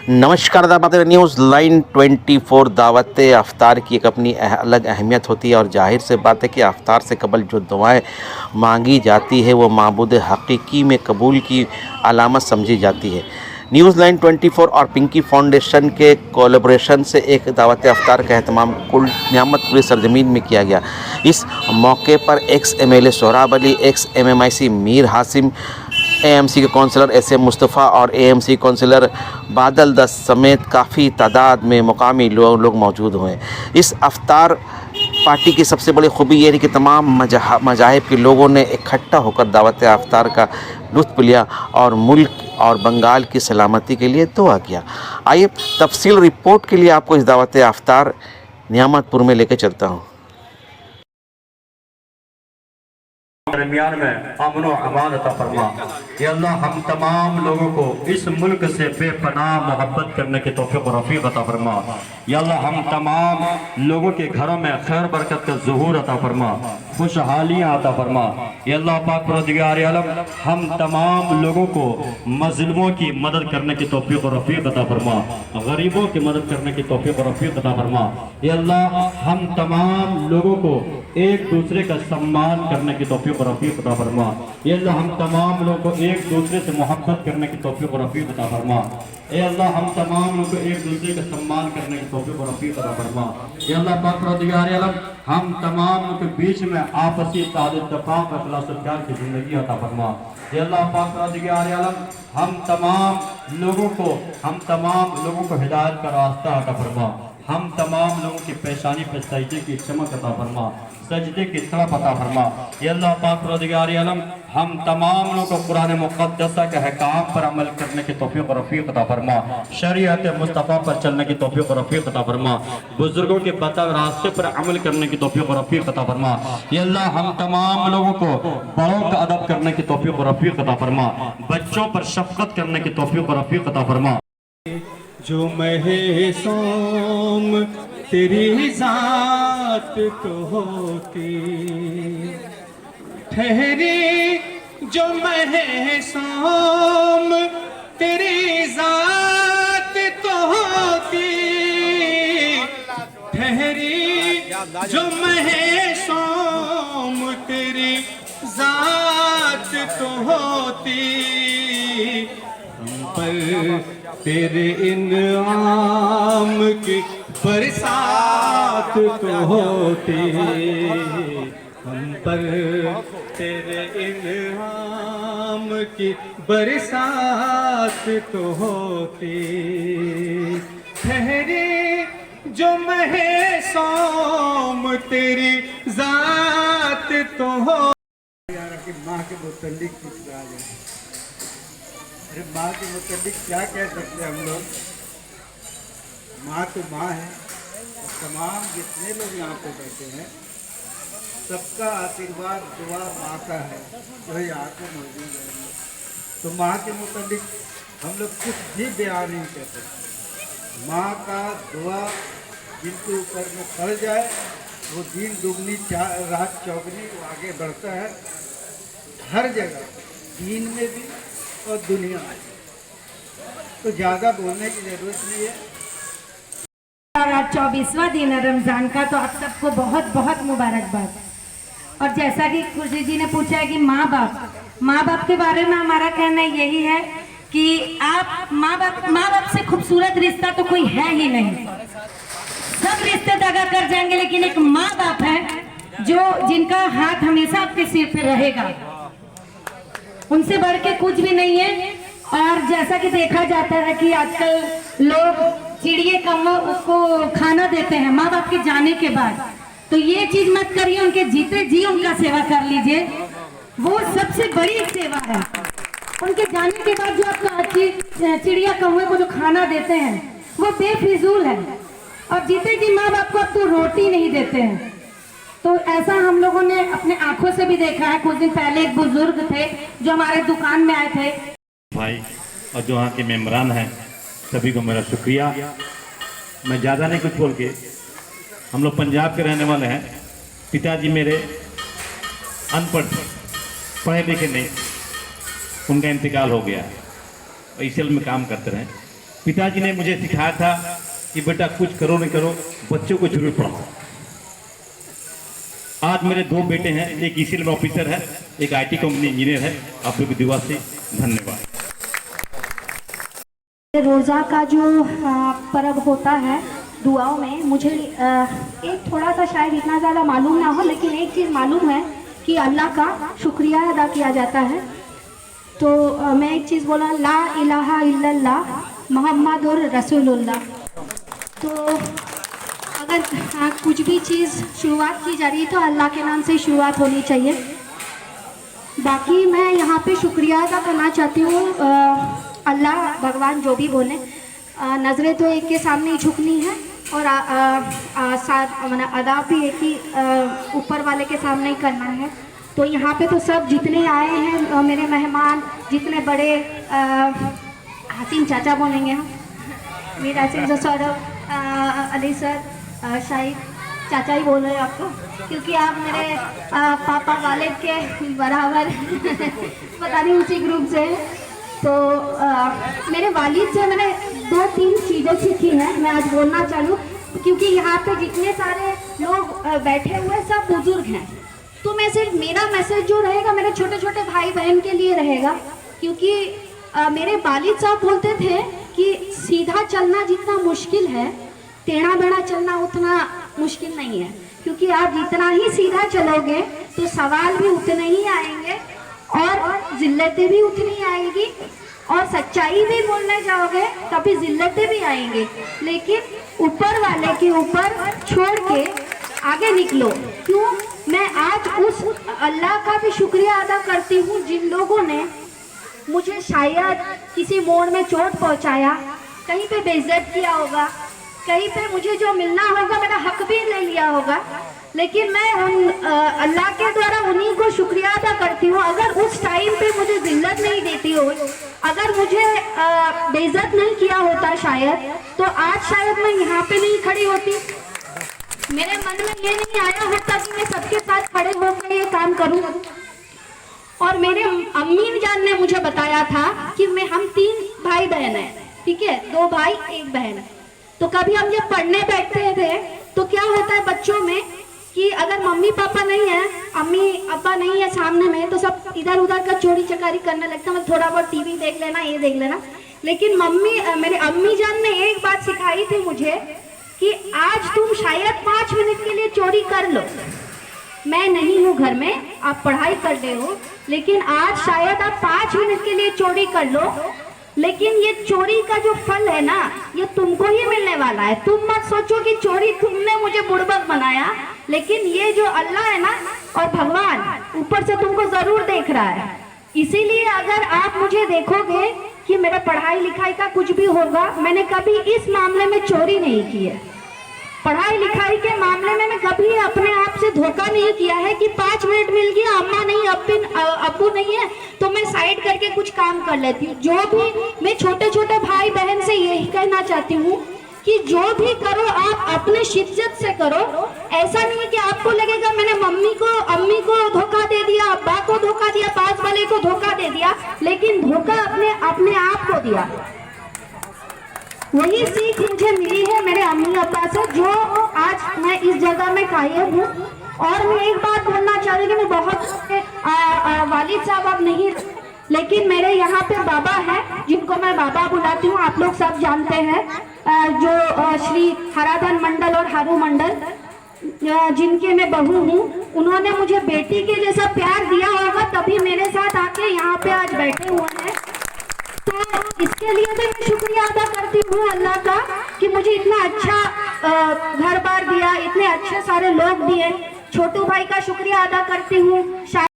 नमस्कार दावत news line 24 दावत अफ्तार की एक अपनी अलग अहमियत होती है और जाहिर से बात है कि अफ्तार से कबल जो दुआएं मांगी जाती है वो माबूद हकीकी में कबूल की अलामत समझी जाती है। न्यूज़ लाइन 24 और पिंकी फाउंडेशन के कोलैबोरेशन से एक दावत अफ्तार का एहतमाम कुल नियामतपुरी सरजमीन में किया गया। इस मौके पर ex MLA Sohrab Ali, ex MMIC Mir Hashim, AMC के कौंसलर SM मुस्तफ़ा और AMC कौंसलर बादल दस समेत काफ़ी तादाद में मुकामी लोग मौजूद हुए। इस अफ्तार पार्टी की सबसे बड़ी खूबी ये है कि तमाम मज़ाहिब के लोगों ने इकट्ठा होकर दावत अफ्तार का लुत्फ़ लिया और मुल्क और बंगाल की सलामती के लिए दुआ किया। आइए तफसील रिपोर्ट के लिए आपको इस दावत अफ्तार नियामतपुर में लेकर चलता हूँ। दरमियान में अमन व अमान अता फरमा। या अल्लाह हम तमाम लोगों को इस मुल्क से बेपनाह मोहब्बत करने की तौफीक और रफ़ीक अता फरमा। या अल्लाह हम तमाम लोगों के घरों में खैर बरकत का ज़ुहूर अता फरमा, खुशहालियाँ अता फरमा। या अल्लाह पाक परवरदिगार आलम हम तमाम लोगों को मज़लूमों की मदद करने की तौफीक और रफ़ीक अता फरमा, गरीबों की मदद करने की तौफीक और रफ़ीक अता फरमा। या अल्लाह हम तमाम लोगों को एक दूसरे का सम्मान करने की तौफीक और रफ़ीक अता फरमा। या अल्लाह हम तमाम लोगों को एक दूसरे से मोहब्बत करने की तौफीक और रफ़ीक अता फरमा। या अल्लाह हम तमाम लोगों को एक दूसरे का सम्मान करने की तौफीक और रफ़ीक अता फरमा। या अल्लाह पाक परवरदिगार आलम हम तमाम लोगों के बीच में आपसी इत्तेफाक और इख़लास व प्यार की ज़िंदगी अता फरमा। या अल्लाह पाक परवरदिगार आलम हम तमाम लोगों को हिदायत का रास्ता अता फरमा। हम तमाम लोगों की पेशानी पर सजदे की चमक अता फरमा, सजदे की तड़प अता फरमा। या अल्लाह पाक परवरदिगार आलम हम तमाम लोगों को कुरान मुक़द्दसा के अहकाम पर अमल करने की तौफीक और रफ़ीक अता फरमा, शरीयत मुस्तफ़ा पर चलने की तौफीक और रफ़ीक अता फरमा, बुजुर्गों के बताए रास्ते पर अमल करने की तौफीक और रफ़ीक अता फरमा। या अल्लाह हम तमाम लोगों को बड़ों का अदब करने की तौफीक और रफ़ीक अता फरमा, बच्चों पर शफ़क़त करने की तौफीक और रफ़ीक अता फरमा। जो महे सोम तेरी जात तो होती, ठहरी जो महे सोम तेरी जात तो होती, ठहरी जो महे सोम तेरी जात तो होती, हम पर तेरे इनाम की बरसात तो होती, हम पर तेरे इनाम की बरसात तो होती, ठहरे जो महे सोम तेरी जात तो हो। यार कि माँ के मुतल्लिक कुछ आ जाए। अरे माँ के मुताबिक क्या कह सकते हैं हम लोग। माँ तो माँ है और तमाम जितने लोग यहाँ पे बैठे हैं सबका आशीर्वाद दुआ माँ का है जो यहाँ पे मौजूद है। तो माँ के मुताबिक हम लोग कुछ भी बयान नहीं कर सकते। माँ का दुआ जिनके ऊपर में पड़ जाए वो दिन दुगनी रात चौगनी वो आगे बढ़ता है हर जगह, दीन में भी और दुनिया में। तो ज़्यादा बोलने की ज़रूरत नहीं है। और आज 24वां दिन है रमज़ान का, तो आप सबको बहुत बहुत मुबारकबाद। और जैसा कि खुशी जी ने पूछा है कि माँ बाप के बारे में हमारा कहना यही है कि आप माँ बाप से खूबसूरत रिश्ता तो कोई है ही नहीं। सब रिश्ते दगा कर जाएंगे, लेकिन एक माँ बाप है जिनका हाथ हमेशा आपके सिर पे रहेगा, उनसे बढ़ के कुछ भी नहीं है। और जैसा कि देखा जाता है कि आजकल लोग चिड़िए कौवे उसको खाना देते हैं माँ बाप के जाने के बाद, तो ये चीज मत करिए। उनके जीते जी उनका सेवा कर लीजिए, वो सबसे बड़ी सेवा है। उनके जाने के बाद जो आप चिड़िया कौवे को जो खाना देते हैं वो बेफिजूल है, और जीते जी माँ बाप को अब तो रोटी नहीं देते हैं। तो ऐसा हम लोगों ने अपने आंखों से भी देखा है। कुछ दिन पहले एक बुजुर्ग थे जो हमारे दुकान में आए थे। भाई और जो यहाँ के मेम्बरान हैं सभी को मेरा शुक्रिया। मैं ज़्यादा नहीं कुछ बोल के, हम लोग पंजाब के रहने वाले हैं। पिताजी मेरे अनपढ़, पढ़े लिखे नहीं, उनका इंतकाल हो गया। एशियल में काम करते रहे, पिताजी ने मुझे सिखाया था कि बेटा कुछ करो नहीं करो, बच्चों को जरूर पढ़ाओ। आज मेरे 2 बेटे हैं, एक ईसीएल में ऑफिसर है, एक आईटी कंपनी इंजीनियर है। आप लोग की दुआ से धन्यवाद। रोज़ा का जो पर्व होता है दुआओं में, मुझे एक थोड़ा सा शायद इतना ज़्यादा मालूम ना हो, लेकिन एक चीज़ मालूम है कि अल्लाह का शुक्रिया अदा किया जाता है। तो मैं एक चीज़ बोला, ला इलाहा इल्लल्लाह मुहम्मदुर रसूलुल्लाह। तो अगर कुछ भी चीज़ शुरुआत की जा रही है तो अल्लाह के नाम से शुरुआत होनी चाहिए। बाकी मैं यहाँ पे शुक्रिया अदा करना चाहती हूँ, अल्लाह भगवान जो भी बोले, नज़रें तो एक के सामने ही झुकनी है और मैंने अदा भी एक ही ऊपर वाले के सामने ही करना है। तो यहाँ पे तो सब जितने आए हैं मेरे मेहमान, जितने बड़े हसीन चाचा बोलेंगे हम, मीर हसीन सौरभ, अली सर, शाहिद चाचा ही बोल रहे हैं आपको, क्योंकि आप मेरे पापा वालिद के बराबर पता नहीं उसी ग्रुप से। तो मेरे वालिद से मैंने 2-3 चीज़ें सीखी हैं, मैं आज बोलना चाहूँ, क्योंकि यहाँ पे जितने सारे लोग बैठे हुए सब बुजुर्ग हैं। तो मेरा मैसेज जो रहेगा मेरे छोटे छोटे भाई बहन के लिए रहेगा, क्योंकि मेरे वालिद साहब बोलते थे कि सीधा चलना जितना मुश्किल है, टेढ़ा बेढ़ा चलना उतना मुश्किल नहीं है, क्योंकि आप जितना ही सीधा चलोगे तो सवाल भी उतने ही आएंगे और जिल्लतें भी उतनी आएंगी, और सच्चाई भी बोलने जाओगे तभी जिल्लतें भी आएंगी। लेकिन ऊपर वाले के ऊपर छोड़ के आगे निकलो। क्यों? मैं आज उस अल्लाह का भी शुक्रिया अदा करती हूँ जिन लोगों ने मुझे शायद किसी मोड़ में चोट पहुँचाया, कहीं पे बेइज्जत किया होगा, कहीं पे मुझे जो मिलना होगा मेरा हक भी ले लिया होगा, लेकिन मैं अल्लाह के द्वारा उन्हीं को शुक्रिया अदा करती हूँ। अगर उस टाइम पे मुझे जिल्लत नहीं देती हो, अगर मुझे बेइज्जत नहीं किया होता शायद, तो आज शायद मैं यहाँ पे नहीं खड़ी होती। मेरे मन में ये नहीं आया होता कि मैं सबके साथ खड़े होकर ये काम करूँ। और मेरे अम्मी जान ने मुझे बताया था कि हम 3 भाई बहन हैं, ठीक है, 2 भाई 1 बहन। तो कभी हम जब पढ़ने बैठते थे तो क्या होता है बच्चों में कि अगर मम्मी पापा नहीं है, अम्मी अब्बा नहीं है सामने में, तो सब इधर उधर का चोरी चकारी करने लगता है, थोड़ा बहुत टीवी देख लेना, ये देख लेना। लेकिन मेरे अम्मी जान ने एक बात सिखाई थी मुझे कि आज तुम शायद 5 मिनट के लिए चोरी कर लो, मैं नहीं हूँ घर में, आप पढ़ाई कर रहे हो, लेकिन आज शायद आप 5 मिनट के लिए चोरी कर लो, लेकिन ये चोरी का जो फल है ना, ये तुमको ही मिलने वाला है। तुम मत सोचो कि चोरी तुमने मुझे बुड़बक बनाया, लेकिन ये जो अल्लाह है ना और भगवान ऊपर से तुमको जरूर देख रहा है। इसीलिए अगर आप मुझे देखोगे कि मेरा पढ़ाई लिखाई का कुछ भी होगा, मैंने कभी इस मामले में चोरी नहीं की है। पढ़ाई लिखाई के मामले में मैं कभी अपने आप से धोखा नहीं किया है कि 5 मिनट मिल गया, अम्मा नहीं, अब्बू नहीं है, तो मैं साइड करके कुछ काम कर लेती हूँ। जो भी मैं छोटे छोटे भाई बहन से यही कहना चाहती हूँ कि जो भी करो आप अपने शिद्दत से करो। ऐसा नहीं है कि आपको लगेगा मैंने अम्मी को धोखा दे दिया, अब्बा को धोखा दिया, पास वाले को धोखा दे दिया, लेकिन धोखा अपने आप को दिया। वही सीख मुझे मिली है मेरे अम्मी अब्बा से, जो आज मैं इस जगह में कायम हूँ। और मैं एक बात बोलना चाह रही हूँ कि मैं बहुत वालिद साहब अब नहीं, लेकिन मेरे यहाँ पे बाबा हैं जिनको मैं बाबा बुलाती हूँ, आप लोग सब जानते हैं, जो श्री हराधन मंडल और हारू मंडल, जिनके मैं बहू हूँ। उन्होंने मुझे बेटी के जैसा प्यार दिया होगा तभी मेरे साथ आके यहाँ पे आज बैठे हुए हैं। तो इसके लिए भी मैं शुक्रिया अदा करती हूँ अल्लाह का कि मुझे इतना अच्छा घर बार दिया, इतने अच्छे सारे लोग दिए। छोटू भाई का शुक्रिया अदा करती हूँ।